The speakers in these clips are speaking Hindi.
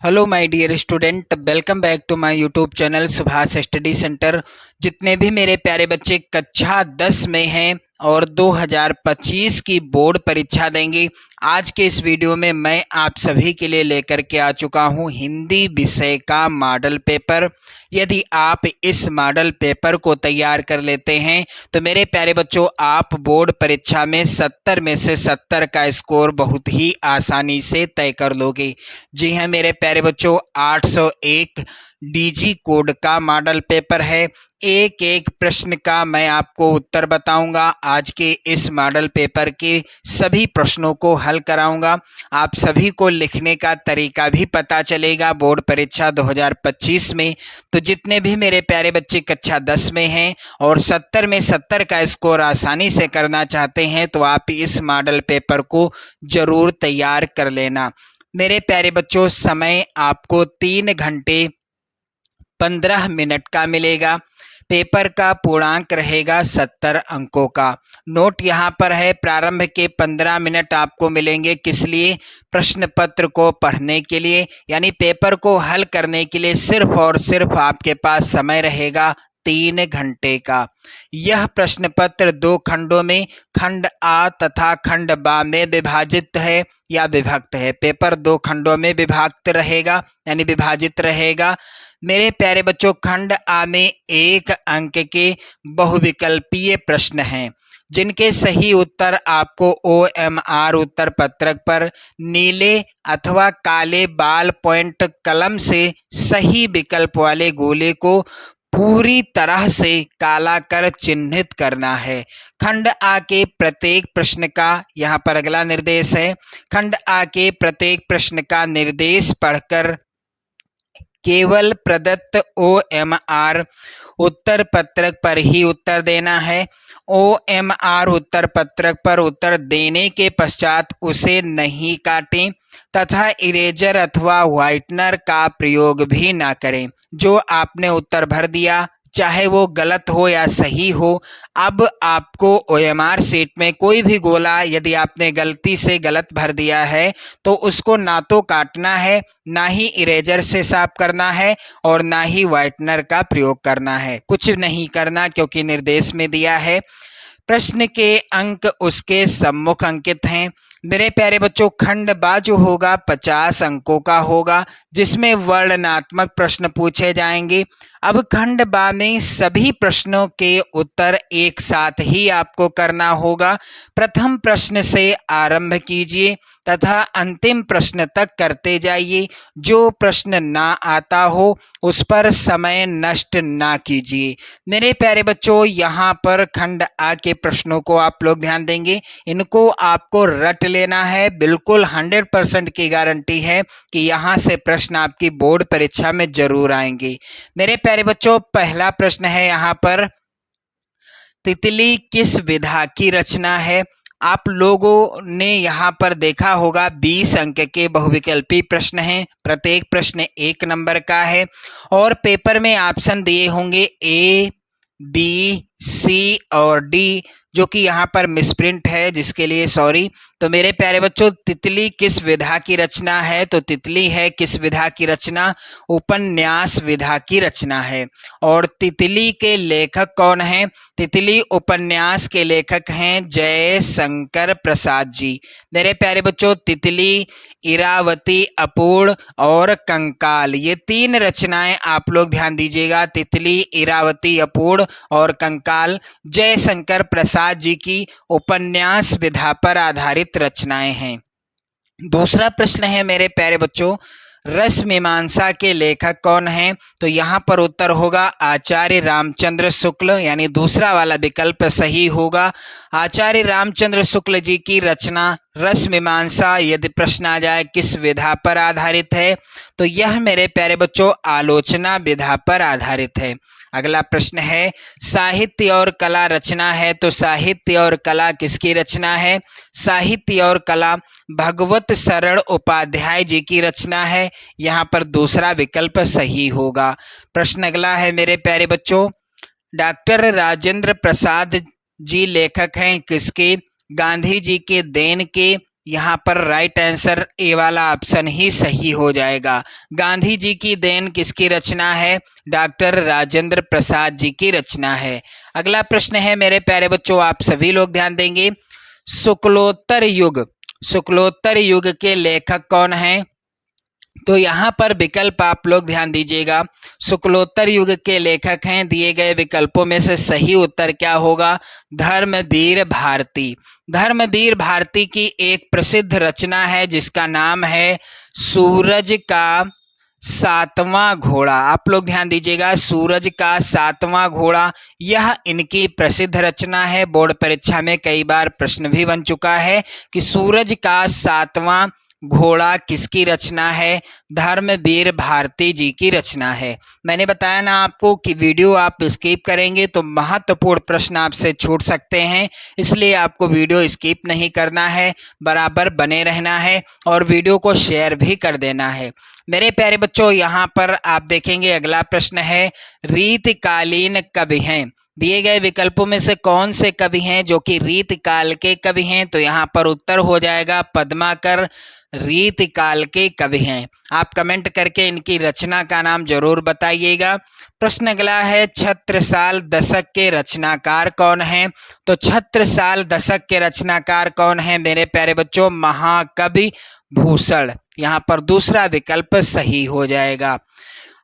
Hello my dear student, welcome back to my YouTube channel Subhash study centre. जितने भी मेरे प्यारे बच्चे कक्षा 10 में हैं और 2025 की बोर्ड परीक्षा देंगे, आज के इस वीडियो में मैं आप सभी के लिए लेकर के आ चुका हूं हिंदी विषय का मॉडल पेपर। यदि आप इस मॉडल पेपर को तैयार कर लेते हैं तो मेरे प्यारे बच्चों, आप बोर्ड परीक्षा में 70 में से 70 का स्कोर बहुत ही आसानी से तय कर लोगे। जी हाँ मेरे प्यारे बच्चों, 801 डीजी कोड का मॉडल पेपर है। एक एक प्रश्न का मैं आपको उत्तर बताऊंगा। आज के इस मॉडल पेपर के सभी प्रश्नों को हल कराऊंगा। आप सभी को लिखने का तरीका भी पता चलेगा बोर्ड परीक्षा 2025 में। तो जितने भी मेरे प्यारे बच्चे कक्षा 10 में हैं और 70 में 70 का स्कोर आसानी से करना चाहते हैं तो आप इस मॉडल पेपर को जरूर तैयार कर लेना। मेरे प्यारे बच्चों, समय आपको 3 घंटे 15 मिनट का मिलेगा। पेपर का पूर्णांक रहेगा 70 अंकों का। नोट यहाँ पर है, प्रारंभ के 15 मिनट आपको मिलेंगे किस लिए? प्रश्न पत्र को पढ़ने के लिए, यानी पेपर को हल करने के लिए सिर्फ और सिर्फ आपके पास समय रहेगा 3 घंटे का। यह प्रश्न पत्र 2 खंडों में, खंड आ तथा खंड बा में विभाजित है या विभक्त है। पेपर 2 खंडों में विभक्त रहेगा यानी विभाजित रहेगा। मेरे प्यारे बच्चों, खंड आ में 1 अंक के बहुविकल्पीय प्रश्न हैं जिनके सही उत्तर आपको OMR उत्तर पत्रक पर नीले अथवा काले बाल पॉइंट कलम से सही विकल्प वाले गोले को पूरी तरह से काला कर चिन्हित करना है। खंड आ के प्रत्येक प्रश्न का यहाँ पर अगला निर्देश है। खंड आ के प्रत्येक प्रश्न का निर्देश पढ़कर केवल प्रदत्त OMR उत्तर पत्रक पर ही उत्तर देना है। OMR उत्तर पत्रक पर उत्तर देने के पश्चात उसे नहीं काटें तथा इरेजर अथवा व्हाइटनर का प्रयोग भी ना करें। जो आपने उत्तर भर दिया, चाहे वो गलत हो या सही हो, अब आपको OMR शीट में कोई भी गोला यदि आपने गलती से गलत भर दिया है तो उसको ना तो काटना है, ना ही इरेजर से साफ करना है और ना ही व्हाइटनर का प्रयोग करना है। कुछ नहीं करना क्योंकि निर्देश में दिया है। प्रश्न के अंक उसके सम्मुख अंकित हैं। मेरे प्यारे बच्चों, खंड बा जो होगा 50 अंकों का होगा जिसमें वर्णनात्मक प्रश्न पूछे जाएंगे। अब खंड बा में सभी प्रश्नों के उत्तर एक साथ ही आपको करना होगा। प्रथम प्रश्न से आरंभ कीजिए तथा अंतिम प्रश्न तक करते जाइए। जो प्रश्न ना आता हो उस पर समय नष्ट ना कीजिए। मेरे प्यारे बच्चों, यहाँ पर खंड आ के प्रश्नों को आप लोग ध्यान देंगे, इनको आपको रट लेना है। बिल्कुल 100% की गारंटी है कि यहाँ से प्रश्न आपकी बोर्ड परीक्षा में जरूर आएंगे। मेरे प्यारे बच्चों, पहला प्रश्न है यहाँ पर, तितली किस विधा की रचना है? आप लोगों ने यहाँ पर देखा होगा 20 अंक के बहुविकल्पी प्रश्न हैं। प्रत्येक प्रश्न 1 नंबर का है और पेपर में ऑप्शन दिए होंगे A, B, C और D, जो कि यहाँ पर मिसप्रिंट है जिसके लिए सॉरी। तो मेरे प्यारे बच्चों, तितली किस विधा की रचना है? तो तितली है किस विधा की रचना? उपन्यास विधा की रचना है। और तितली के लेखक कौन हैं? तितली उपन्यास के लेखक हैं जयशंकर प्रसाद जी। मेरे प्यारे बच्चों, तितली, इरावती, अपूर्ण और कंकाल, ये 3 रचनाएं आप लोग ध्यान दीजिएगा। तितली, इरावती, अपूर्ण और कंकाल जयशंकर प्रसाद जी की उपन्यास विधा पर आधारित रचनाएं हैं। दूसरा प्रश्न है मेरे प्यारे बच्चों, रस मीमांसा के लेखक कौन हैं? तो यहाँ पर उत्तर होगा आचार्य रामचंद्र शुक्ल, यानी दूसरा वाला विकल्प सही होगा। आचार्य रामचंद्र शुक्ल जी की रचना रस मीमांसा, यदि प्रश्न आ जाए किस विधा पर आधारित है, तो यह मेरे प्यारे बच्चों आलोचना विधा पर आधारित है। अगला प्रश्न है, साहित्य और कला रचना है, तो साहित्य और कला किसकी रचना है? साहित्य और कला भगवत शरण उपाध्याय जी की रचना है। यहाँ पर दूसरा विकल्प सही होगा। प्रश्न अगला है मेरे प्यारे बच्चों, डॉक्टर राजेंद्र प्रसाद जी लेखक हैं किसके? गांधी जी के देन के यहाँ पर राइट आंसर ए वाला ऑप्शन ही सही हो जाएगा। गांधी जी की देन किसकी रचना है? डॉक्टर राजेंद्र प्रसाद जी की रचना है। अगला प्रश्न है मेरे प्यारे बच्चों, आप सभी लोग ध्यान देंगे। शुक्लोत्तर युग के लेखक कौन हैं? तो यहाँ पर विकल्प आप लोग ध्यान दीजिएगा। शुक्लोत्तर युग के लेखक हैं, दिए गए विकल्पों में से सही उत्तर क्या होगा? धर्मवीर भारती। धर्मवीर भारती की एक प्रसिद्ध रचना है जिसका नाम है सूरज का सातवां घोड़ा। आप लोग ध्यान दीजिएगा, सूरज का सातवां घोड़ा, यह इनकी प्रसिद्ध रचना है। बोर्ड परीक्षा में कई बार प्रश्न भी बन चुका है कि सूरज का सातवां घोड़ा किसकी रचना है? धर्मवीर भारती जी की रचना है। मैंने बताया ना आपको कि वीडियो आप स्किप करेंगे तो महत्वपूर्ण प्रश्न आपसे छूट सकते हैं, इसलिए आपको वीडियो स्किप नहीं करना है, बराबर बने रहना है और वीडियो को शेयर भी कर देना है। मेरे प्यारे बच्चों, यहाँ पर आप देखेंगे अगला प्रश्न है, रीतकालीन कवि हैं। दिए गए विकल्पों में से कौन से कवि हैं जो कि रीतकाल के कवि हैं? तो यहाँ पर उत्तर हो जाएगा पद्माकर रीतकाल के कवि हैं। आप कमेंट करके इनकी रचना का नाम जरूर बताइएगा। प्रश्न अगला है, छत्रसाल दशक के रचनाकार कौन हैं? तो छत्रसाल दशक के रचनाकार कौन हैं मेरे प्यारे बच्चों? महाकवि भूषण। यहाँ पर दूसरा विकल्प सही हो जाएगा।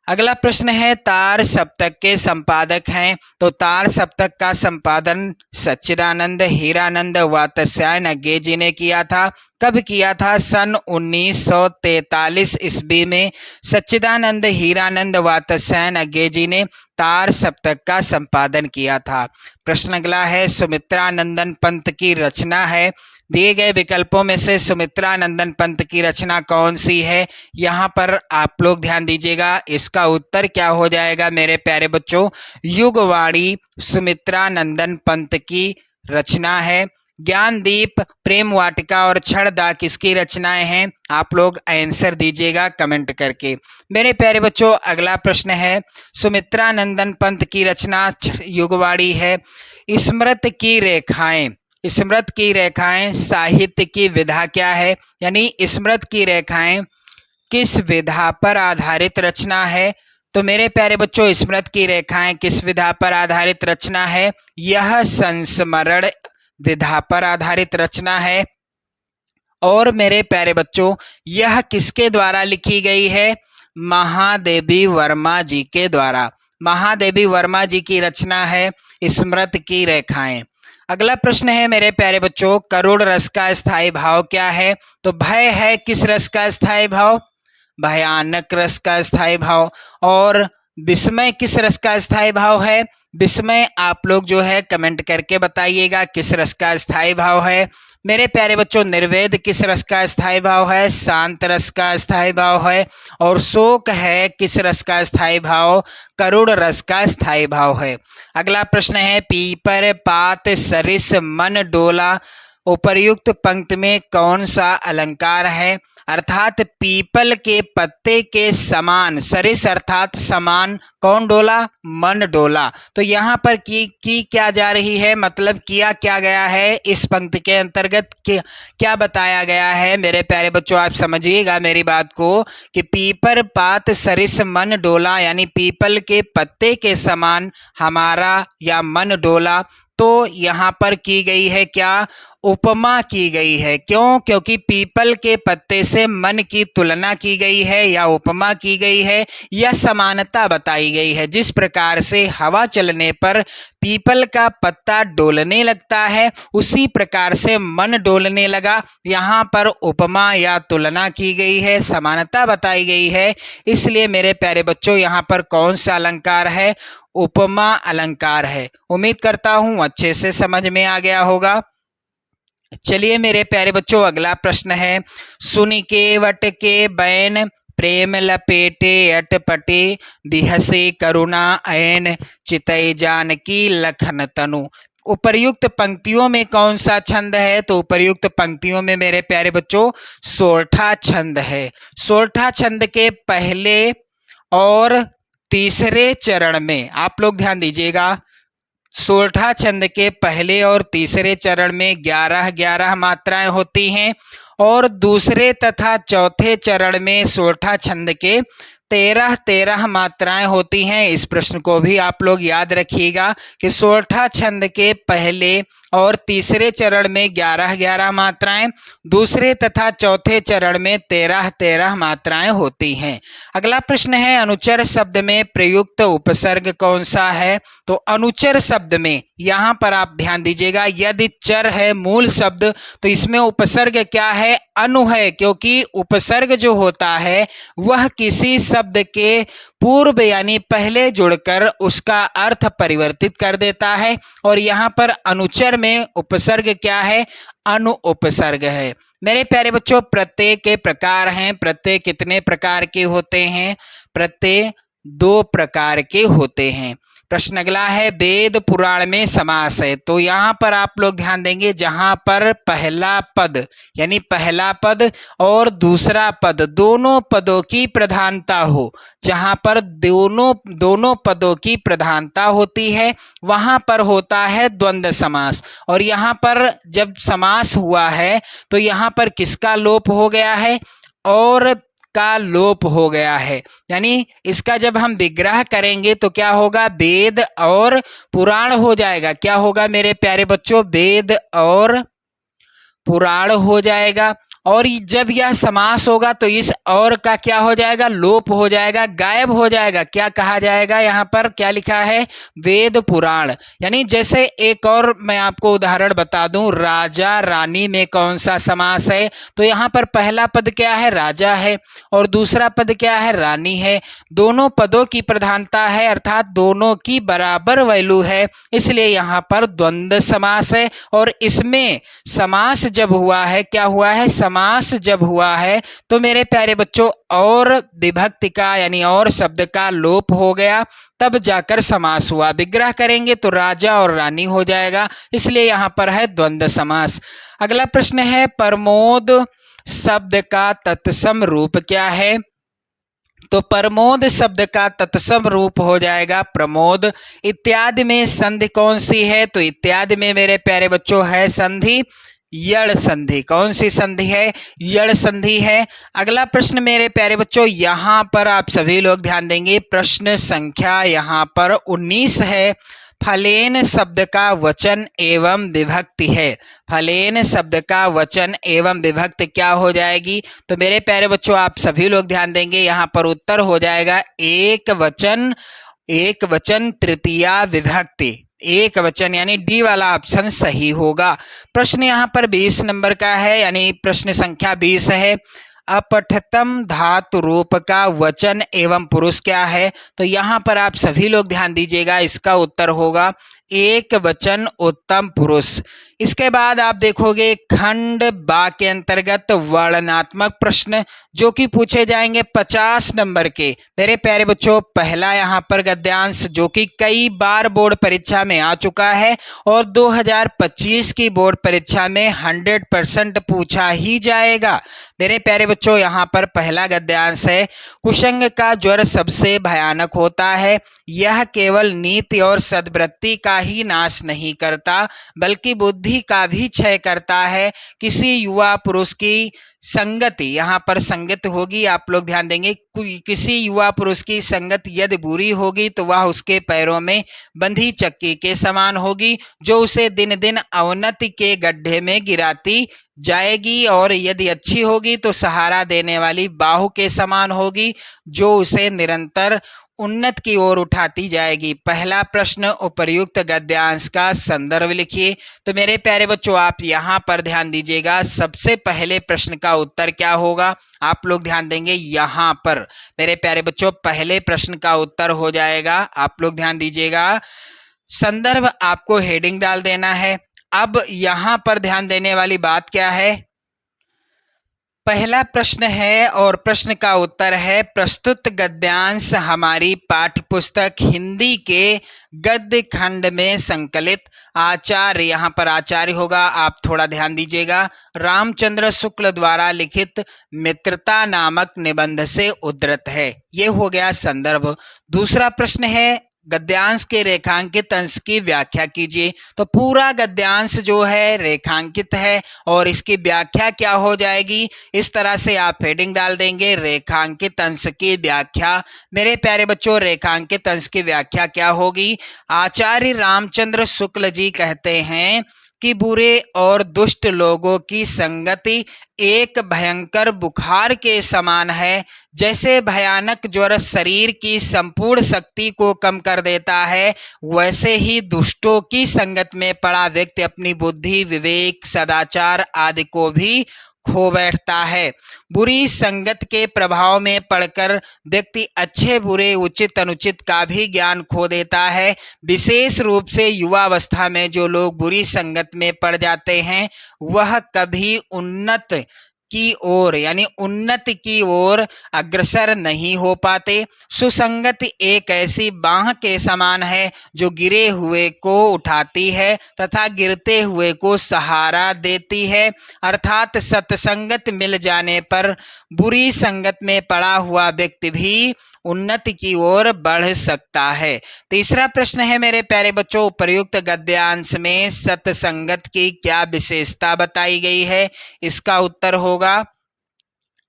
अगला प्रश्न है, तार सप्तक के संपादक हैं। तो तार सप्तक का संपादन सच्चिदानंद हीरानंद वात्स्यायन अज्ञे जी ने किया था। कब किया था? सन 1943 ईस्वी में सच्चिदानंद हीरानंद वात्स्यायन अज्ञे जी ने तार सप्तक का संपादन किया था। प्रश्न अगला है, सुमित्रानंदन पंत की रचना है। दिए गए विकल्पों में से सुमित्रानंदन पंत की रचना कौन सी है? यहाँ पर आप लोग ध्यान दीजिएगा, इसका उत्तर क्या हो जाएगा मेरे प्यारे बच्चों? युगवाणी सुमित्रानंदन पंत की रचना है। ज्ञानदीप, प्रेम वाटिका और क्षणदा किसकी रचनाएं हैं? आप लोग आंसर दीजिएगा कमेंट करके। मेरे प्यारे बच्चों, अगला प्रश्न है, सुमित्रानंदन पंत की रचना युगवाणी है। स्मृत की रेखाएं साहित्य की विधा क्या है? यानी स्मृत की रेखाएं किस विधा पर आधारित रचना है? तो मेरे प्यारे बच्चों, स्मृत की रेखाएं किस विधा पर आधारित रचना है? यह संस्मरण विधा पर आधारित रचना है। और मेरे प्यारे बच्चों, यह किसके द्वारा लिखी गई है? महादेवी वर्मा जी के द्वारा। महादेवी वर्मा जी की रचना है स्मृत की रेखाएं। अगला प्रश्न है मेरे प्यारे बच्चों, करुण रस का स्थायी भाव क्या है? तो भय है किस रस का स्थायी भाव? भयानक रस का स्थायी भाव। और विस्मय किस रस का स्थायी भाव है? विस्मय आप लोग जो है कमेंट करके बताइएगा किस रस का स्थायी भाव है। मेरे प्यारे बच्चों, निर्वेद किस रस का स्थायी भाव है? शांत रस का स्थायी भाव है। और शोक है किस रस का स्थायी भाव? करुण रस का स्थायी भाव है। अगला प्रश्न है, पीपर पात सरिस मन डोला उपर्युक्त पंक्ति में कौन सा अलंकार है? अर्थात पीपल के पत्ते के समान, सरिस अर्थात समान, कौन डोला? मन डोला। तो यहाँ पर की क्या जा रही है, मतलब किया क्या गया है? इस पंक्ति के अंतर्गत क्या बताया गया है? मेरे प्यारे बच्चों, आप समझिएगा मेरी बात को कि पीपर पात सरिस मन डोला, यानी पीपल के पत्ते के समान हमारा या मन डोला। तो यहाँ पर की गई है क्या? उपमा की गई है। क्यों? क्योंकि पीपल के पत्ते से मन की तुलना की गई है या उपमा की गई है या समानता बताई गई है। जिस प्रकार से हवा चलने पर पीपल का पत्ता डोलने लगता है, उसी प्रकार से मन डोलने लगा। यहाँ पर उपमा या तुलना की गई है, समानता बताई गई है। इसलिए मेरे प्यारे बच्चों, यहाँ पर कौन सा अलंकार है? उपमा अलंकार है। उम्मीद करता हूँ अच्छे से समझ में आ गया होगा। चलिए मेरे प्यारे बच्चों, अगला प्रश्न है, सुनिके वट के बैन प्रेम लपेटे अटपटे बिहसे करुणा ऐन चितई जानकी लखन तनु। उपर्युक्त पंक्तियों में कौन सा छंद है? तो उपर्युक्त पंक्तियों में मेरे प्यारे बच्चों सोरठा छंद है। सोरठा छंद के पहले और तीसरे चरण में आप लोग ध्यान दीजिएगा, सोरठा छंद के पहले और तीसरे चरण में 11-11 मात्राएं होती हैं और दूसरे तथा चौथे चरण में सोरठा छंद के 13 मात्राएं होती हैं। इस प्रश्न को भी आप लोग याद रखिएगा कि सोरठा छंद के पहले और तीसरे चरण में 11 मात्राएं, दूसरे तथा चौथे चरण में 13 मात्राएं होती हैं। अगला प्रश्न है, अनुचर शब्द में प्रयुक्त उपसर्ग कौन सा है? तो अनुचर शब्द में यहाँ पर आप ध्यान दीजिएगा, यदि चर है मूल शब्द तो इसमें उपसर्ग क्या है? अनु है, क्योंकि उपसर्ग जो होता है वह किसी शब्द के पूर्व यानी पहले जुड़कर उसका अर्थ परिवर्तित कर देता है। और यहाँ पर अनुचर में उपसर्ग क्या है? अनु उपसर्ग है। मेरे प्यारे बच्चों, प्रत्यय के प्रकार हैं। प्रत्यय कितने प्रकार के होते हैं? प्रत्यय 2 प्रकार के होते हैं। प्रश्न अगला है, वेद पुराण में समास है। तो यहाँ पर आप लोग ध्यान देंगे, जहाँ पर पहला पद यानी पहला पद और दूसरा पद दोनों पदों की प्रधानता हो, जहाँ पर दोनों पदों की प्रधानता होती है वहाँ पर होता है द्वंद्व समास। और यहाँ पर जब समास हुआ है तो यहाँ पर किसका लोप हो गया है? और का लोप हो गया है। यानी इसका जब हम विग्रह करेंगे तो क्या होगा? वेद और पुराण हो जाएगा। क्या होगा मेरे प्यारे बच्चों? वेद और पुराण हो जाएगा। और जब यह समास होगा तो इस और का क्या हो जाएगा? लोप हो जाएगा, गायब हो जाएगा। क्या कहा जाएगा? यहाँ पर क्या लिखा है? वेद पुराण। यानी जैसे एक और मैं आपको उदाहरण बता दूं, राजा रानी में कौन सा समास है? तो यहाँ पर पहला पद क्या है? राजा है और दूसरा पद क्या है? रानी है। दोनों पदों की प्रधानता है, अर्थात दोनों की बराबर वैल्यू है, इसलिए यहाँ पर द्वंद्व समास है। और इसमें समास जब हुआ है, क्या हुआ है? समास जब हुआ है तो मेरे प्यारे बच्चों और विभक्ति का यानी और शब्द का लोप हो गया, तब जाकर समास हुआ। विग्रह करेंगे तो राजा और रानी हो जाएगा, इसलिए यहाँ पर है द्वंद्व समास। अगला प्रश्न है, प्रमोद शब्द का तत्सम रूप क्या है? तो प्रमोद शब्द का तत्सम रूप हो जाएगा प्रमोद। इत्यादि में संधि कौन सी है? तो इत्यादि में मेरे प्यारे बच्चों है संधि यड़ संधि। कौन सी संधि है? यड़ संधि है। अगला प्रश्न मेरे प्यारे बच्चों, यहाँ पर आप सभी लोग ध्यान देंगे, प्रश्न संख्या यहाँ पर 19 है। फलेन शब्द का वचन एवं विभक्ति है। फलेन शब्द का वचन एवं विभक्ति क्या हो जाएगी? तो मेरे प्यारे बच्चों आप सभी लोग ध्यान देंगे, यहाँ पर उत्तर हो जाएगा एक वचन तृतीया विभक्ति। एक वचन यानी डी वाला ऑप्शन सही होगा। प्रश्न यहाँ पर 20 नंबर का है, यानी प्रश्न संख्या 20 है। अपठ्तम धातु रूप का वचन एवं पुरुष क्या है? तो यहाँ पर आप सभी लोग ध्यान दीजिएगा, इसका उत्तर होगा एक वचन उत्तम पुरुष। इसके बाद आप देखोगे खंड बा के अंतर्गत वर्णनात्मक प्रश्न जो कि पूछे जाएंगे 50 नंबर के। मेरे प्यारे बच्चों, पहला यहाँ पर गद्यांश जो कि कई बार बोर्ड परीक्षा में आ चुका है और 2025 की बोर्ड परीक्षा में 100% पूछा ही जाएगा। मेरे प्यारे बच्चों, यहाँ पर पहला गद्यांश है, कुसंग का ज्वर सबसे भयानक होता है। यह केवल नीति और सद्वृत्ति का ही नाश नहीं करता बल्कि बुद्धि का भी क्षय करता है। किसी युवा पुरुष की संगति, यहाँ पर संगत होगी, आप लोग ध्यान देंगे, किसी युवा पुरुष की संगत यदि बुरी होगी तो वह उसके पैरों में बंधी चक्की के समान होगी जो उसे दिन दिन अवनति के गड्ढे में गिराती जाएगी, और यदि अच्छी होगी तो सहारा देने वाली बाहु के समान होगी जो उसे निरंतर उन्नत की ओर उठाती जाएगी। पहला प्रश्न, उपर्युक्त गद्यांश का संदर्भ लिखिए। तो मेरे प्यारे बच्चों आप यहाँ पर ध्यान दीजिएगा, सबसे पहले प्रश्न का उत्तर क्या होगा? आप लोग ध्यान देंगे यहाँ पर मेरे प्यारे बच्चों पहले प्रश्न का उत्तर हो जाएगा, आप लोग ध्यान दीजिएगा, संदर्भ आपको हेडिंग डाल देना है। अब यहाँ पर ध्यान देने वाली बात क्या है? पहला प्रश्न है और प्रश्न का उत्तर है, प्रस्तुत गद्यांश हमारी पाठ्य पुस्तक हिंदी के गद्य खंड में संकलित आचार्य, यहाँ पर आचार्य होगा, आप थोड़ा ध्यान दीजिएगा, रामचंद्र शुक्ल द्वारा लिखित मित्रता नामक निबंध से उद्धृत है। ये हो गया संदर्भ। दूसरा प्रश्न है, गद्यांश के रेखांकित अंश की व्याख्या कीजिए। तो पूरा गद्यांश जो है रेखांकित है और इसकी व्याख्या क्या हो जाएगी, इस तरह से आप हेडिंग डाल देंगे, रेखांकित अंश की व्याख्या। मेरे प्यारे बच्चों, रेखांकित अंश की व्याख्या क्या होगी? आचार्य रामचंद्र शुक्ल जी कहते हैं कि बुरे और दुष्ट लोगों की संगति एक भयंकर बुखार के समान है। जैसे भयानक ज्वर शरीर की संपूर्ण शक्ति को कम कर देता है, वैसे ही दुष्टों की संगत में पड़ा व्यक्ति अपनी बुद्धि, विवेक, सदाचार आदि को भी खो बैठता है। बुरी संगत के प्रभाव में पड़कर व्यक्ति अच्छे बुरे, उचित अनुचित का भी ज्ञान खो देता है। विशेष रूप से युवावस्था में जो लोग बुरी संगत में पड़ जाते हैं, वह कभी उन्नत की ओर यानी उन्नति की ओर अग्रसर नहीं हो पाते। सुसंगत एक ऐसी बांह के समान है जो गिरे हुए को उठाती है तथा गिरते हुए को सहारा देती है। अर्थात सत्संगत मिल जाने पर बुरी संगत में पड़ा हुआ व्यक्ति भी उन्नति की ओर बढ़ सकता है। तीसरा प्रश्न है मेरे प्यारे बच्चों, उपर्युक्त गद्यांश में सत्संगत की क्या विशेषता बताई गई है? इसका उत्तर होगा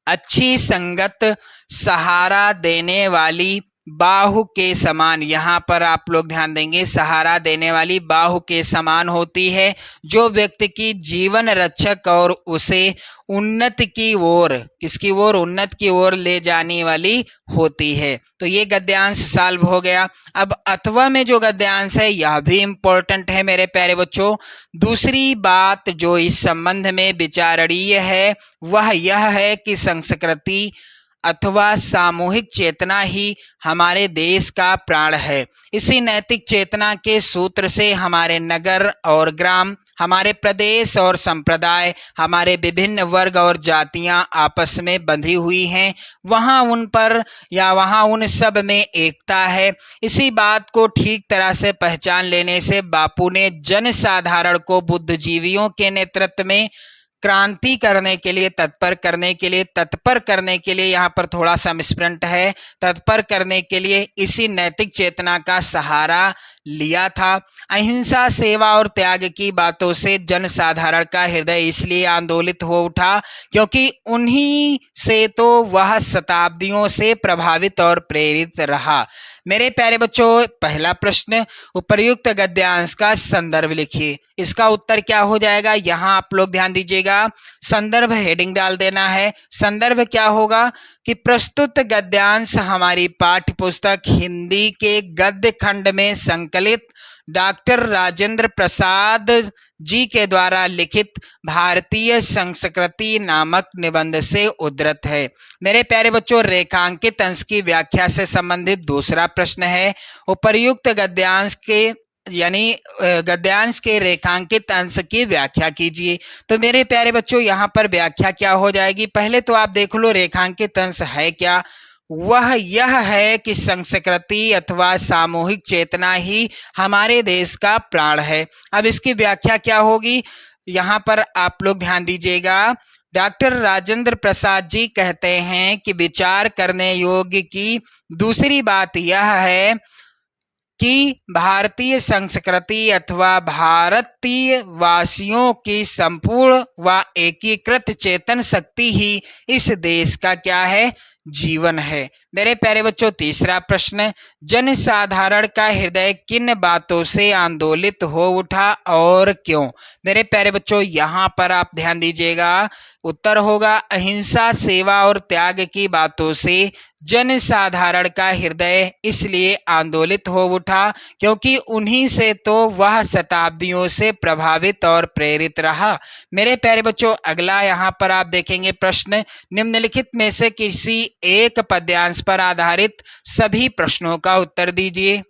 अच्छी संगत सहारा देने वाली बाहु के समान। यहाँ पर आप लोग ध्यान देंगे, सहारा देने वाली बाहु के समान होती है, जो व्यक्ति की जीवन रक्षक और उसे उन्नति की ओर, किसकी ओर? उन्नति की ओर ले जाने वाली होती है। तो ये गद्यांश सॉल्व हो गया। अब अथवा में जो गद्यांश है यह भी इम्पोर्टेंट है मेरे प्यारे बच्चों। दूसरी बात जो इस संबंध में विचारणीय है वह यह है कि संस्कृति अथवा सामूहिक चेतना ही हमारे देश का प्राण है। इसी नैतिक चेतना के सूत्र से हमारे नगर और ग्राम, हमारे प्रदेश और संप्रदाय, हमारे विभिन्न वर्ग और जातियां आपस में बंधी हुई हैं। वहाँ उन पर या वहाँ उन सब में एकता है। इसी बात को ठीक तरह से पहचान लेने से बापू ने जनसाधारण को बुद्धिजीवियों के नेतृत्व में क्रांति करने के लिए, तत्पर करने के लिए यहाँ पर थोड़ा सा मिसप्रिंट है, तत्पर करने के लिए इसी नैतिक चेतना का सहारा लिया था। अहिंसा, सेवा और त्याग की बातों से जनसाधारण का हृदय इसलिए आंदोलित हो उठा क्योंकि उन्हीं से तो वह शताब्दियों से प्रभावित और प्रेरित रहा। मेरे प्यारे बच्चों, पहला प्रश्न, उपर्युक्त गद्यांश का संदर्भ लिखिए। इसका उत्तर क्या हो जाएगा? यहाँ आप लोग ध्यान दीजिएगा, संदर्भ हेडिंग डाल देना है। संदर्भ क्या होगा कि प्रस्तुत गद्यांश हमारी पाठ्य पुस्तक हिंदी के गद्य खंड में संकलित डॉक्टर राजेंद्र प्रसाद जी के द्वारा लिखित भारतीय संस्कृति नामक निबंध से उद्धृत है। मेरे प्यारे बच्चों, रेखांकित अंश की व्याख्या से संबंधित दूसरा प्रश्न है, उपर्युक्त गद्यांश के यानी गद्यांश के रेखांकित अंश की व्याख्या कीजिए। तो मेरे प्यारे बच्चों, यहाँ पर व्याख्या क्या हो जाएगी? पहले तो आप देख लो रेखांकित अंश है क्या। वह यह है कि संस्कृति अथवा सामूहिक चेतना ही हमारे देश का प्राण है। अब इसकी व्याख्या क्या होगी, यहाँ पर आप लोग ध्यान दीजिएगा। डॉक्टर राजेंद्र प्रसाद जी कहते हैं कि विचार करने योग्य की दूसरी बात यह है कि भारतीय संस्कृति अथवा भारतीय वासियों की संपूर्ण व एकीकृत चेतन शक्ति ही इस देश का क्या है? जीवन है। मेरे प्यारे बच्चों, तीसरा प्रश्न, जनसाधारण का हृदय किन बातों से आंदोलित हो उठा और क्यों? मेरे प्यारे बच्चों, यहाँ पर आप ध्यान दीजिएगा, उत्तर होगा अहिंसा, सेवा और त्याग की बातों से जनसाधारण का हृदय इसलिए आंदोलित हो उठा क्योंकि उन्हीं से तो वह शताब्दियों से प्रभावित और प्रेरित रहा। मेरे प्यारे बच्चों, अगला यहाँ पर आप देखेंगे प्रश्न, निम्नलिखित में से किसी एक पद्यांश पर आधारित सभी प्रश्नों का उत्तर दीजिए।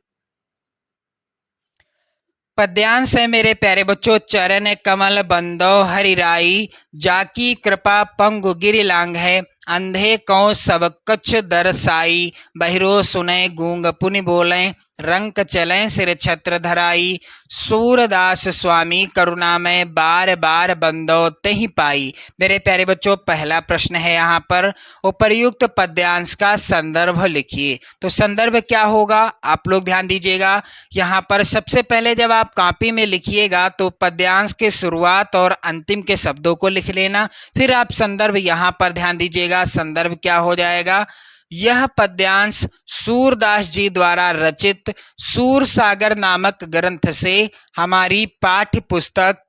पद्यांश है मेरे प्यारे बच्चों, चरण कमल बंदो हरिराई, जाकी कृपा पंगु गिरि लांग है, अंधे कौ सब कछ दरसाई, बहिरो सुने गूंग पुनि बोलें, रंक चलें सिर छत्र धराई, सूरदास स्वामी करुणामय बार बार बंदो तेहि पाई। मेरे प्यारे बच्चों, पहला प्रश्न है यहाँ पर, उपर्युक्त पद्यांश का संदर्भ लिखिए। तो संदर्भ क्या होगा, आप लोग ध्यान दीजिएगा। यहाँ पर सबसे पहले जब आप कॉपी में लिखिएगा तो पद्यांश के शुरुआत और अंतिम के शब्दों को लिख लेना, फिर आप संदर्भ यहाँ पर ध्यान दीजिएगा। संदर्भ क्या हो जाएगा, यह पद्यांश सूरदास जी द्वारा रचित सूरसागर नामक ग्रंथ से हमारी पाठ्य पुस्तक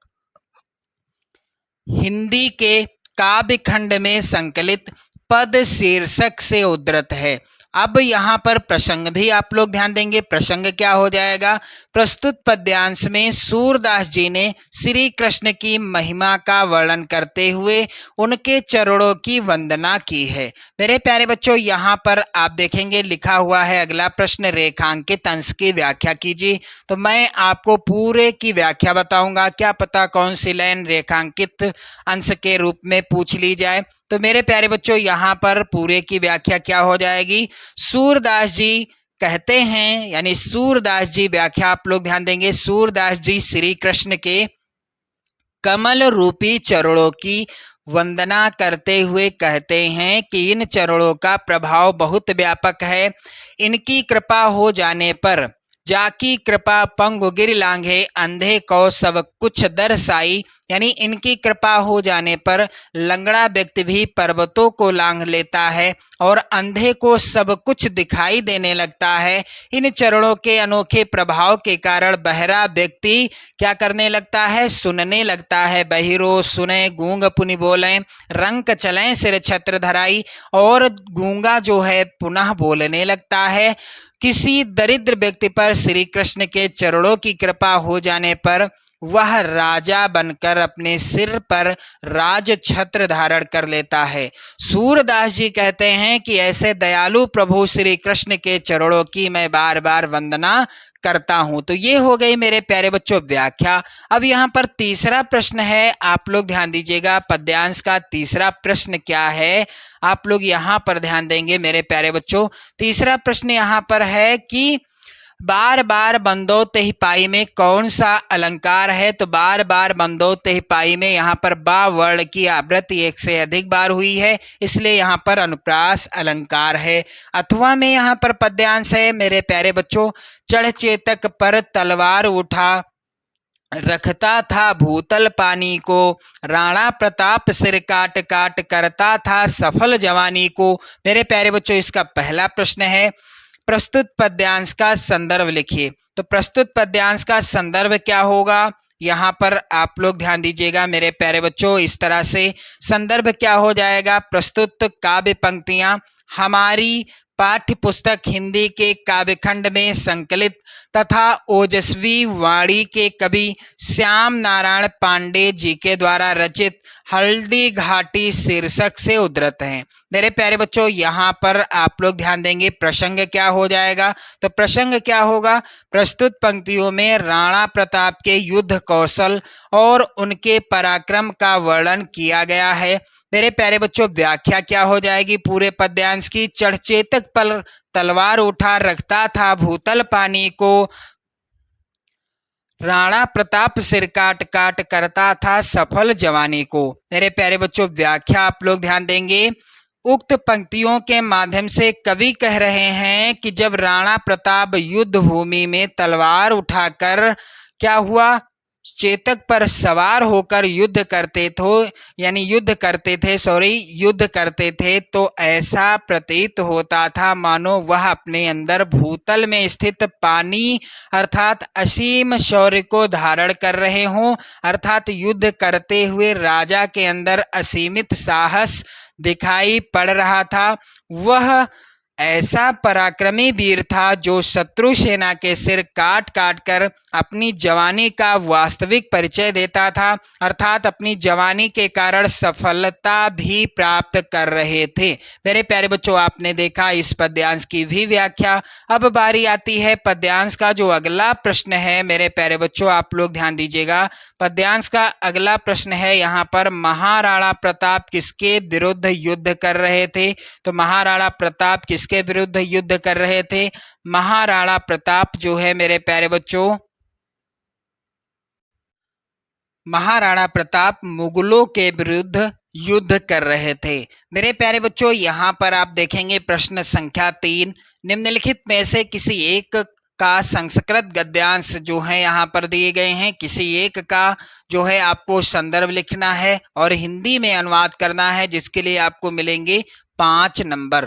हिंदी के काव्य खंड में संकलित पद शीर्षक से उद्धृत है। अब यहाँ पर प्रसंग भी आप लोग ध्यान देंगे। प्रसंग क्या हो जाएगा, प्रस्तुत पद्यांश में सूरदास जी ने श्री कृष्ण की महिमा का वर्णन करते हुए उनके चरणों की वंदना की है। मेरे प्यारे बच्चों, यहाँ पर आप देखेंगे लिखा हुआ है अगला प्रश्न, रेखांकित अंश की व्याख्या कीजिए। तो मैं आपको पूरे की व्याख्या बताऊंगा, क्या पता कौन सी लाइन रेखांकित अंश के रूप में पूछ ली जाए। तो मेरे प्यारे बच्चों, यहाँ पर पूरे की व्याख्या क्या हो जाएगी, सूरदास जी कहते हैं, यानी सूरदास जी व्याख्या आप लोग ध्यान देंगे। सूरदास जी श्री कृष्ण के कमल रूपी चरणों की वंदना करते हुए कहते हैं कि इन चरणों का प्रभाव बहुत व्यापक है। इनकी कृपा हो जाने पर जाकी कृपा पंगु गिर लांघे, अंधे को सब कुछ दर्शाई। यानी इनकी कृपा हो जाने पर लंगड़ा व्यक्ति भी पर्वतों को लांघ लेता है और अंधे को सब कुछ दिखाई देने लगता है। इन चरणों के अनोखे प्रभाव के कारण बहरा व्यक्ति क्या करने लगता है, सुनने लगता है। बहिरो सुने गूंग पुनि बोलें, रंक चलें सिर छत्र धराई। और गूंगा जो है पुनः बोलने लगता है। किसी दरिद्र व्यक्ति पर श्री कृष्ण के चरणों की कृपा हो जाने पर वह राजा बनकर अपने सिर पर राज छत्र धारण कर लेता है। सूरदास जी कहते हैं कि ऐसे दयालु प्रभु श्री कृष्ण के चरणों की मैं बार बार वंदना करता हूं। तो ये हो गई मेरे प्यारे बच्चों व्याख्या। अब यहाँ पर तीसरा प्रश्न है, आप लोग ध्यान दीजिएगा। पद्यांश का तीसरा प्रश्न क्या है, आप लोग यहाँ पर ध्यान देंगे मेरे प्यारे बच्चों। तीसरा प्रश्न यहाँ पर है कि बार बार बंदो तेहि पाई में कौन सा अलंकार है। तो बार बार बंदो तेहि पाई में यहाँ पर बा वर्ण की आवृत्ति एक से अधिक बार हुई है, इसलिए यहाँ पर अनुप्रास अलंकार है। अथवा में यहाँ पर पद्यांश है मेरे प्यारे बच्चों, चढ़ चेतक पर तलवार उठा रखता था भूतल पानी को, राणा प्रताप सिर काट काट करता था सफल जवानी को। मेरे प्यारे बच्चों, इसका पहला प्रश्न है, प्रस्तुत पद्यांश का संदर्भ लिखिए। तो प्रस्तुत पद्यांश का संदर्भ क्या होगा, यहाँ पर आप लोग ध्यान दीजिएगा मेरे प्यारे बच्चों। इस तरह से संदर्भ क्या हो जाएगा, प्रस्तुत काव्य पंक्तियां हमारी पाठ्य पुस्तक हिंदी के काव्यखंड में संकलित तथा ओजस्वी वाणी के कवि श्याम नारायण पांडे जी के द्वारा रचित हल्दी घाटी शीर्षक से उद्धृत हैं। मेरे प्यारे बच्चों, यहाँ पर आप लोग ध्यान देंगे प्रसंग क्या हो जाएगा। तो प्रसंग क्या होगा, प्रस्तुत पंक्तियों में राणा प्रताप के युद्ध कौशल और उनके पराक्रम का वर्णन किया गया है। मेरे प्यारे बच्चों, व्याख्या क्या हो जाएगी पूरे पद्यांश की, चढ़ चेतक पर तलवार उठा रखता था भूतल पानी को, राणा प्रताप सिर काट काट करता था सफल जवानी को। मेरे प्यारे बच्चों, व्याख्या आप लोग ध्यान देंगे। उक्त पंक्तियों के माध्यम से कवि कह रहे हैं कि जब राणा प्रताप युद्ध भूमि में तलवार उठाकर क्या हुआ, चेतक पर सवार होकर युद्ध करते थे तो ऐसा प्रतीत होता था मानो वह अपने अंदर भूतल में स्थित पानी अर्थात असीम शौर्य को धारण कर रहे हों। अर्थात युद्ध करते हुए राजा के अंदर असीमित साहस दिखाई पड़ रहा था। वह ऐसा पराक्रमी वीर था जो शत्रु सेना के सिर काट काट कर अपनी जवानी का वास्तविक परिचय देता था। अर्थात अपनी जवानी के कारण सफलता भी प्राप्त कर रहे थे। मेरे प्यारे बच्चों, आपने देखा इस पद्यांश की भी व्याख्या। अब बारी आती है पद्यांश का जो अगला प्रश्न है। मेरे प्यारे बच्चों, आप लोग ध्यान दीजिएगा। पद्यांश का अगला प्रश्न है यहाँ पर, महाराणा प्रताप किसके विरुद्ध युद्ध कर रहे थे। तो महाराणा प्रताप किसके किसके विरुद्ध युद्ध कर रहे थे? महाराणा प्रताप जो है मेरे प्यारे बच्चों, महाराणा प्रताप मुगलों के विरुद्ध युद्ध कर रहे थे। मेरे प्यारे बच्चों, यहाँ पर आप देखेंगे प्रश्न संख्या 3, निम्नलिखित में से किसी एक का संस्कृत गद्यांश जो है यहाँ पर दिए गए हैं, किसी एक का जो है आपको संदर्भ लिखना है और हिंदी में अनुवाद करना है, जिसके लिए आपको मिलेंगे 5 नंबर।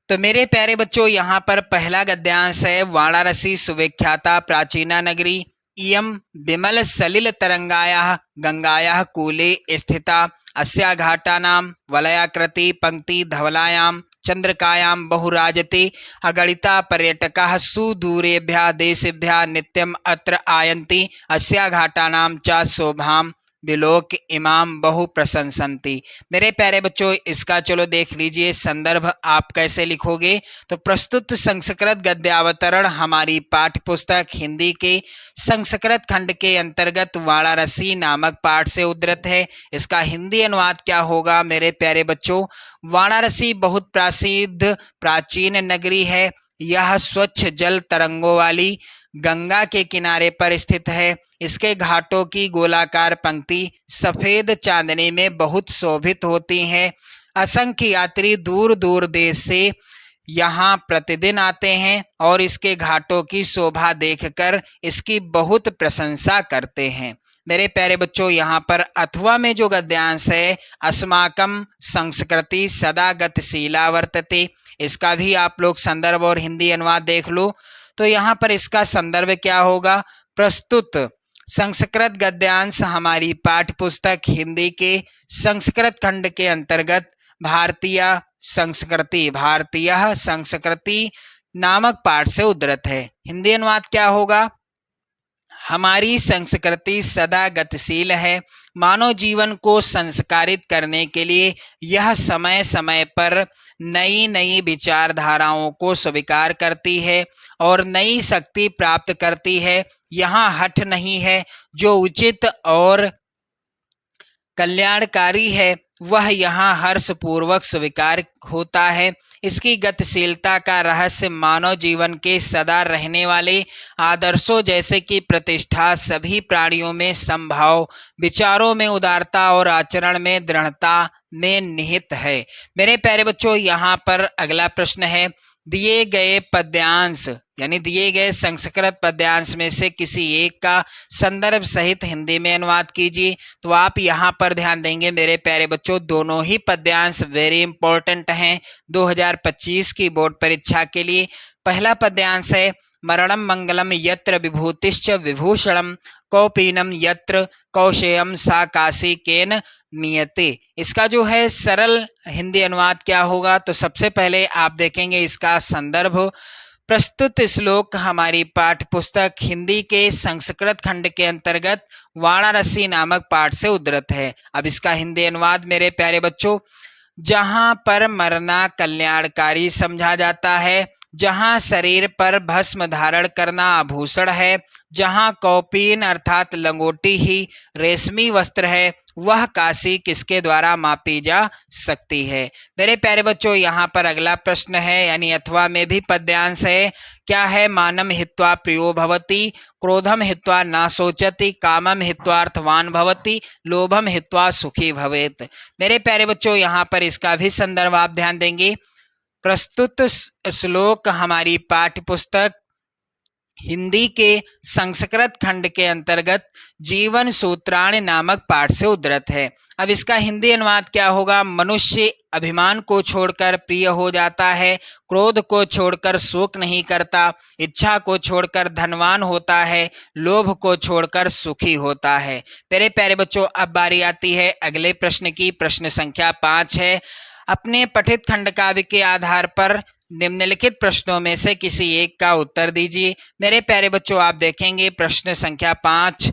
तो मेरे प्यारे बच्चों, यहाँ पर पहला गद्यांश है, वाराणसी सुविख्याता प्राचीना नगरी इयं विमल सलिल तरंगायाः गंगायाः कूले स्थिता अस्या घाटानां वलयाकृति पंक्ति धवलायां चंद्रकायां बहुराजते अगणिता पर्यटकाः सुदूरेभ्यः देशेभ्यः नित्यम् अत्र आयन्ति अस्या घाटानां च शोभां विलोक इमाम बहु प्रशंसन्ति। मेरे प्यारे बच्चों, इसका चलो देख लीजिए संदर्भ आप कैसे लिखोगे। तो प्रस्तुत संस्कृत गद्यावतरण हमारी पाठ्य पुस्तक हिंदी के संस्कृत खंड के अंतर्गत वाराणसी नामक पाठ से उद्धृत है। इसका हिंदी अनुवाद क्या होगा मेरे प्यारे बच्चों? वाराणसी बहुत प्रसिद्ध प्राचीन नगरी है। यह स्वच्छ जल तरंगों वाली गंगा के किनारे पर स्थित है। इसके घाटों की गोलाकार पंक्ति सफेद चांदनी में बहुत शोभित होती हैं। असंख्य यात्री दूर दूर देश से यहाँ प्रतिदिन आते हैं और इसके घाटों की शोभा देखकर इसकी बहुत प्रशंसा करते हैं। मेरे प्यारे बच्चों, यहाँ पर अथवा में जो गद्यांश है, अस्माकं संस्कृति सदा गतिशीला वर्तते, इसका भी आप लोग संदर्भ और हिंदी अनुवाद देख लो। तो यहाँ पर इसका संदर्भ क्या होगा? प्रस्तुत संस्कृत गद्यांश हमारी पाठ्य पुस्तक हिंदी के संस्कृत खंड के अंतर्गत भारतीय संस्कृति नामक पाठ से उद्धृत है। हिंदी अनुवाद क्या होगा? हमारी संस्कृति सदा गतिशील है। मानव जीवन को संस्कारित करने के लिए यह समय समय पर नई नई विचारधाराओं को स्वीकार करती है और नई शक्ति प्राप्त करती है। यहाँ हठ नहीं है। जो उचित और कल्याणकारी है वह यहाँ हर्षपूर्वक स्वीकार होता है। इसकी गतिशीलता का रहस्य मानव जीवन के सदा रहने वाले आदर्शों जैसे कि प्रतिष्ठा, सभी प्राणियों में समभाव, विचारों में उदारता और आचरण में दृढ़ता में निहित है। मेरे प्यारे बच्चों, यहाँ पर अगला प्रश्न है, दिए गए पद्यांश यानी दिए गए संस्कृत पद्यांश में से किसी एक का संदर्भ सहित हिंदी में अनुवाद कीजिए। तो आप यहाँ पर ध्यान देंगे मेरे प्यारे बच्चों, दोनों ही पद्यांश वेरी इंपॉर्टेंट हैं 2025 की बोर्ड परीक्षा के लिए। पहला पद्यांश है, मरणम मंगलम यत्र विभूतिश्च विभूषणम कौपीनम यत्र कौशेयम सा काशी केन नियते। इसका जो है सरल हिंदी अनुवाद क्या होगा? तो सबसे पहले आप देखेंगे इसका संदर्भ। प्रस्तुत श्लोक हमारी पाठ्य पुस्तक हिंदी के संस्कृत खंड के अंतर्गत वाराणसी नामक पाठ से उद्धृत है। अब इसका हिंदी अनुवाद मेरे प्यारे बच्चों, जहाँ पर मरना कल्याणकारी समझा जाता है, जहाँ शरीर पर भस्म धारण करना आभूषण है, जहाँ कौपीन अर्थात लंगोटी ही रेशमी वस्त्र है, वह काशी किसके द्वारा मापी जा सकती है? मेरे प्यारे बच्चों, यहाँ पर अगला प्रश्न है यानी अथवा में भी पद्यांश है। क्या है? मानम हित्वा प्रियो भवति, क्रोधम हित्वा न शोचति, कामम हित्वा अर्थवान भवति, लोभम हित्वा सुखी भवेत। मेरे प्यारे बच्चों, यहाँ पर इसका भी संदर्भ आप ध्यान देंगे। प्रस्तुत श्लोक हमारी पाठ्य पुस्तक हिंदी के संस्कृत खंड के अंतर्गत जीवन सूत्राणि नामक पाठ से उद्धृत है। अब इसका हिंदी अनुवाद क्या होगा? मनुष्य अभिमान को छोड़कर प्रिय हो जाता है, क्रोध को छोड़कर शोक नहीं करता, इच्छा को छोड़कर धनवान होता है, लोभ को छोड़कर सुखी होता है। मेरे प्यारे बच्चों, अब बारी आती है अगले प्रश्न की। प्रश्न संख्या 5 है, अपने पठित खंड काव्य के आधार पर निम्नलिखित प्रश्नों में से किसी एक का उत्तर दीजिए। मेरे प्यारे बच्चों, आप देखेंगे प्रश्न संख्या 5,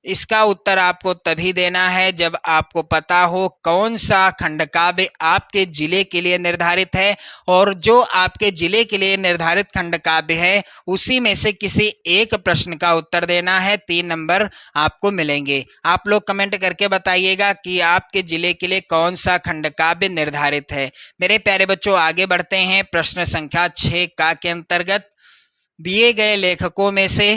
इसका उत्तर आपको तभी देना है जब आपको पता हो कौन सा खंड काव्य आपके जिले के लिए निर्धारित है, और जो आपके जिले के लिए निर्धारित खंड काव्य है उसी में से किसी एक प्रश्न का उत्तर देना है। 3 नंबर आपको मिलेंगे। आप लोग कमेंट करके बताइएगा कि आपके जिले के लिए कौन सा खंड काव्य निर्धारित है। मेरे प्यारे बच्चों, आगे बढ़ते हैं। प्रश्न संख्या 6 का के अंतर्गत दिए गए लेखकों में से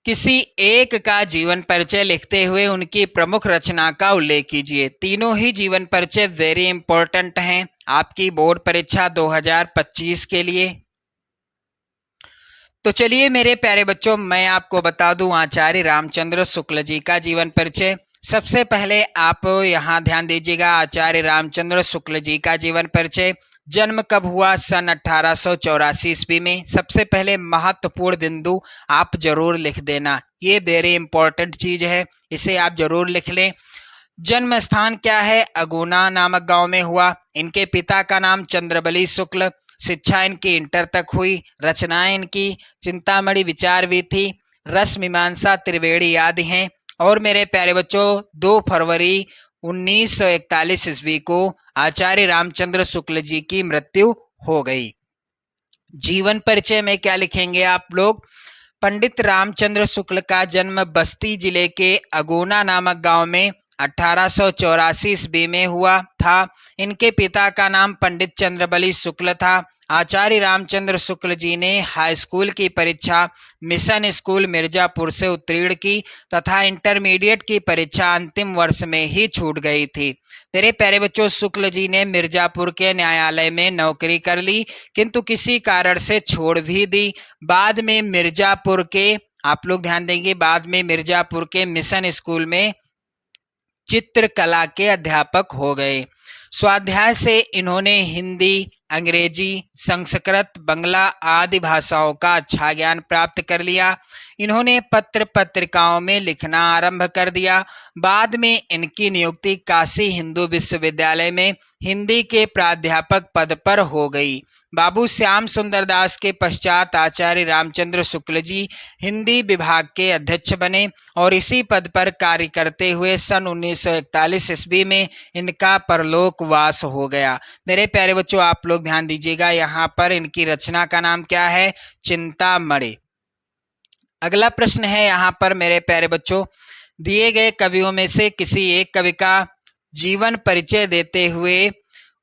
किसी एक का जीवन परिचय लिखते हुए उनकी प्रमुख रचना का उल्लेख कीजिए। तीनों ही जीवन परिचय वेरी इंपॉर्टेंट हैं आपकी बोर्ड परीक्षा 2025 के लिए। तो चलिए मेरे प्यारे बच्चों, मैं आपको बता दूं आचार्य रामचंद्र शुक्ल जी का जीवन परिचय। सबसे पहले आप यहाँ ध्यान दीजिएगा, आचार्य रामचंद्र शुक्ल जी का जीवन परिचय। जन्म कब हुआ? सन 1884 ईस्वी में। सबसे पहले महत्वपूर्ण बिंदु आप जरूर लिख देना, ये वेरी इंपॉर्टेंट चीज है, इसे आप जरूर लिख लें। जन्म स्थान क्या है? अगुना नामक गांव में हुआ। इनके पिता का नाम चंद्रबली शुक्ल। शिक्षा इनकी इंटर तक हुई। रचनाएं इनकी चिंतामणि विचार वीथी, रस मीमांसा त्रिवेणी आदि हैं। और मेरे प्यारे बच्चों, 2 फरवरी 1941 ईस्वी को आचार्य रामचंद्र शुक्ल जी की मृत्यु हो गई। जीवन परिचय में क्या लिखेंगे आप लोग? पंडित रामचंद्र शुक्ल का जन्म बस्ती जिले के अगुना नामक गांव में 1884 ईस्वी में हुआ था। इनके पिता का नाम पंडित चंद्रबली शुक्ल था। आचार्य रामचंद्र शुक्ल जी ने हाई स्कूल की परीक्षा मिशन स्कूल मिर्जापुर से उत्तीर्ण की तथा इंटरमीडिएट की परीक्षा अंतिम वर्ष में ही छूट गई थी। मेरे प्यारे बच्चों, शुक्ल जी ने मिर्जापुर के न्यायालय में नौकरी कर ली, किंतु किसी कारण से छोड़ भी दी। बाद में मिर्जापुर के, आप लोग ध्यान देंगे, बाद में मिर्जापुर के मिशन स्कूल में चित्रकला के अध्यापक हो गए। स्वाध्याय से इन्होंने हिंदी, अंग्रेजी, संस्कृत, बंगला आदि भाषाओं का अच्छा ज्ञान प्राप्त कर लिया। इन्होंने पत्र पत्रिकाओं में लिखना आरंभ कर दिया। बाद में इनकी नियुक्ति काशी हिंदू विश्वविद्यालय में हिंदी के प्राध्यापक पद पर हो गई। बाबू श्याम सुंदर दास के पश्चात आचार्य रामचंद्र शुक्ल जी हिंदी विभाग के अध्यक्ष बने और इसी पद पर कार्य करते हुए सन 1941 ईस्वी में इनका परलोकवास हो गया। मेरे प्यारे बच्चों, आप लोग ध्यान दीजिएगा, यहाँ पर इनकी रचना का नाम क्या है? चिंतामणि। अगला प्रश्न है यहाँ पर मेरे प्यारे बच्चों, दिए गए कवियों में से किसी एक कवि का जीवन परिचय देते हुए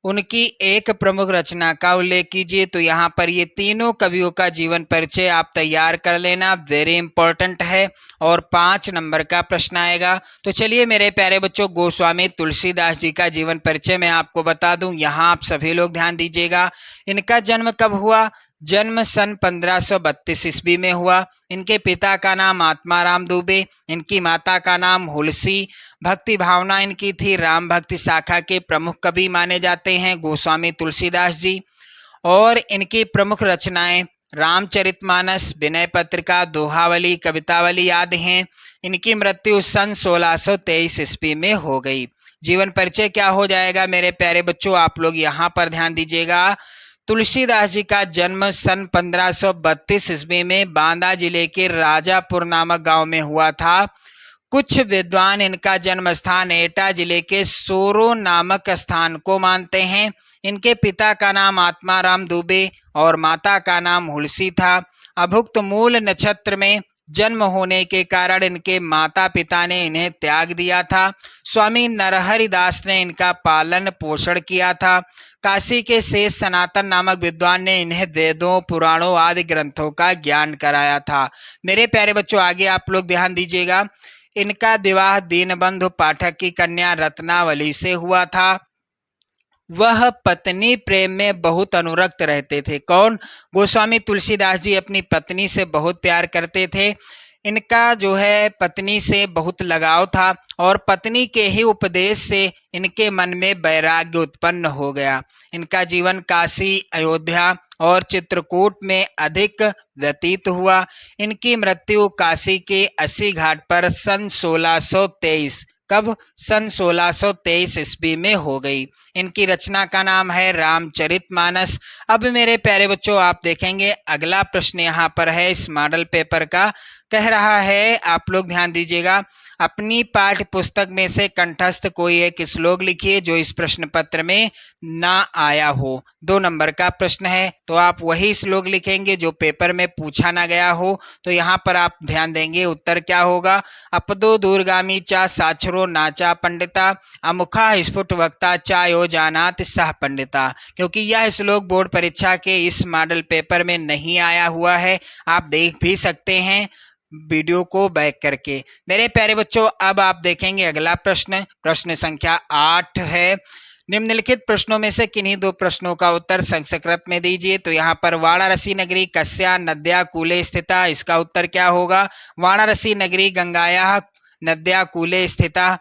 उनकी एक प्रमुख रचना का उल्लेख कीजिए। तो यहाँ पर ये तीनों कवियों का जीवन परिचय आप तैयार कर लेना, वेरी इंपॉर्टेंट है और 5 नंबर का प्रश्न आएगा। तो चलिए मेरे प्यारे बच्चों, गोस्वामी तुलसीदास जी का जीवन परिचय मैं आपको बता दूं। यहाँ आप सभी लोग ध्यान दीजिएगा, इनका जन्म कब हुआ? जन्म सन 1532 ईस्वी में हुआ। इनके पिता का नाम आत्माराम दुबे, इनकी माता का नाम हुलसी। भक्ति भावना इनकी थी। राम भक्ति शाखा के प्रमुख कवि माने जाते हैं गोस्वामी तुलसीदास जी। और इनकी प्रमुख रचनाएं रामचरितमानस, विनय पत्रिका, दोहावली, कवितावली आदि हैं। इनकी मृत्यु सन 1623 ईस्वी में हो गई। जीवन परिचय क्या हो जाएगा मेरे प्यारे बच्चों? आप लोग यहाँ पर ध्यान दीजिएगा, तुलसीदास जी का जन्म सन 1532 ईस्वी में बांदा जिले के राजापुर नामक गांव में हुआ था। कुछ विद्वान इनका जन्म स्थान एटा जिले के सोरो नामक स्थान को मानते हैं। इनके पिता का नाम आत्माराम दुबे और माता का नाम हुलसी था। अभुक्त मूल नक्षत्र में जन्म होने के कारण इनके माता पिता ने इन्हें त्याग दिया था। स्वामी नरहरि दास ने इनका पालन पोषण किया था। काशी के शेष सनातन नामक विद्वान ने इन्हें वेदों, पुराणों आदि ग्रंथों का ज्ञान कराया था। मेरे प्यारे बच्चों, आगे आप लोग ध्यान दीजिएगा, इनका विवाह दीनबंधु पाठक की कन्या रत्नावली से हुआ था। वह पत्नी प्रेम में बहुत अनुरक्त रहते थे। कौन? गोस्वामी तुलसीदास जी अपनी पत्नी से बहुत प्यार करते थे। इनका जो है पत्नी से बहुत लगाव था और पत्नी के ही उपदेश से इनके मन में वैराग्य उत्पन्न हो गया। इनका जीवन काशी, अयोध्या और चित्रकूट में अधिक व्यतीत हुआ। इनकी मृत्यु काशी के 80 घाट पर सन 1623 कब? सन 1623 ईस्वी में हो गई। इनकी रचना का नाम है रामचरितमानस। अब मेरे प्यारे बच्चों आप देखेंगे अगला प्रश्न यहाँ पर है इस मॉडल पेपर का। कह रहा है, आप लोग ध्यान दीजिएगा, अपनी पाठ्य पुस्तक में से कंठस्थ कोई एक श्लोक लिखिए जो इस प्रश्न पत्र में ना आया हो। 2 नंबर का प्रश्न है, तो आप वही श्लोक लिखेंगे जो पेपर में पूछा ना गया हो। तो यहाँ पर आप ध्यान देंगे उत्तर क्या होगा। अपदो दूरगामी चा साक्षरो नाचा पंडिता अमुखा स्फुट वक्ता चा यो जानात सह पंडिता। क्योंकि यह श्लोक बोर्ड परीक्षा के इस मॉडल पेपर में नहीं आया हुआ है, आप देख भी सकते हैं वीडियो को बैक करके। मेरे प्यारे बच्चों अब आप देखेंगे अगला प्रश्न, प्रश्न संख्या 8 है। निम्नलिखित प्रश्नों में से किन्हीं 2 प्रश्नों का उत्तर संस्कृत में दीजिए। तो यहाँ पर वाराणसी नगरी कस्या नद्या कूले स्थिता, इसका उत्तर क्या होगा? वाराणसी नगरी गंगाया नद्या कूले स्थिता।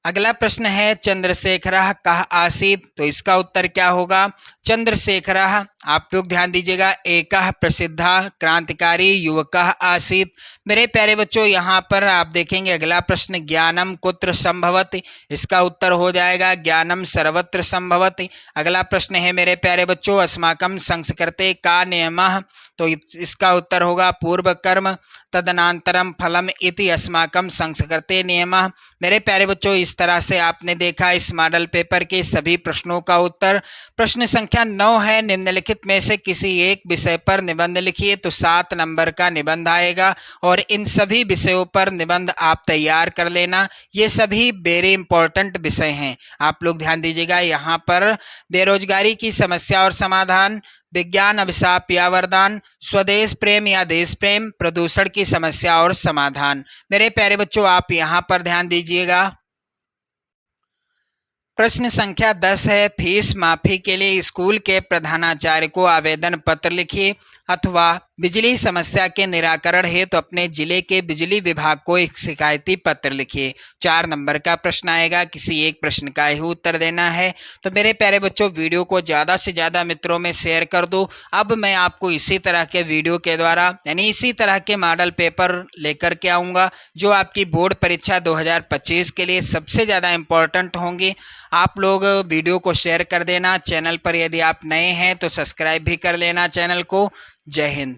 अगला प्रश्न है चंद्रशेखरः कः आसीत्, तो इसका उत्तर क्या होगा? चंद्रशेखरः, आप लोग ध्यान दीजिएगा, एकः प्रसिद्धा क्रांतिकारी युवकः आसीत्। मेरे प्यारे बच्चों यहाँ पर आप देखेंगे अगला प्रश्न, ज्ञानम कुत्र संभवति, इसका उत्तर हो जाएगा ज्ञानम सर्वत्र संभवति। अगला प्रश्न है मेरे प्यारे बच्चों, अस्माकं संस्कृते का नियमः, तो इसका उत्तर होगा पूर्व कर्म तदनांतरम फलम इति अस्माकं संस्कृते नियमः। मेरे प्यारे बच्चों इस तरह से आपने देखा इस मॉडल पेपर के सभी प्रश्नों का उत्तर। प्रश्न संख्या 9 है, निम्नलिखित में से किसी एक विषय पर निबंध लिखिए। तो 7 नंबर का निबंध आएगा और इन सभी विषयों पर निबंध आप तैयार कर लेना। ये सभी वेरी इंपॉर्टेंट विषय हैं, आप लोग ध्यान दीजिएगा। यहाँ पर बेरोजगारी की समस्या और समाधान, विज्ञान अभिशाप या वरदान, स्वदेश प्रेम या देश प्रेम, प्रदूषण की समस्या और समाधान। मेरे प्यारे बच्चों आप यहाँ पर ध्यान दीजिएगा। प्रश्न संख्या 10 है, फीस माफी के लिए स्कूल के प्रधानाचार्य को आवेदन पत्र लिखिए अथवा बिजली समस्या के निराकरण हेतु अपने जिले के बिजली विभाग को एक शिकायती पत्र लिखिए। 4 नंबर का प्रश्न आएगा, किसी एक प्रश्न का ही उत्तर देना है। तो मेरे प्यारे बच्चों वीडियो को ज़्यादा से ज़्यादा मित्रों में शेयर कर दो। अब मैं आपको इसी तरह के वीडियो के द्वारा यानी इसी तरह के मॉडल पेपर लेकर के आऊँगा जो आपकी बोर्ड परीक्षा 2025 के लिए सबसे ज़्यादा इम्पोर्टेंट होंगे। आप लोग वीडियो को शेयर कर देना। चैनल पर यदि आप नए हैं तो सब्सक्राइब भी कर लेना चैनल को। जय हिंद।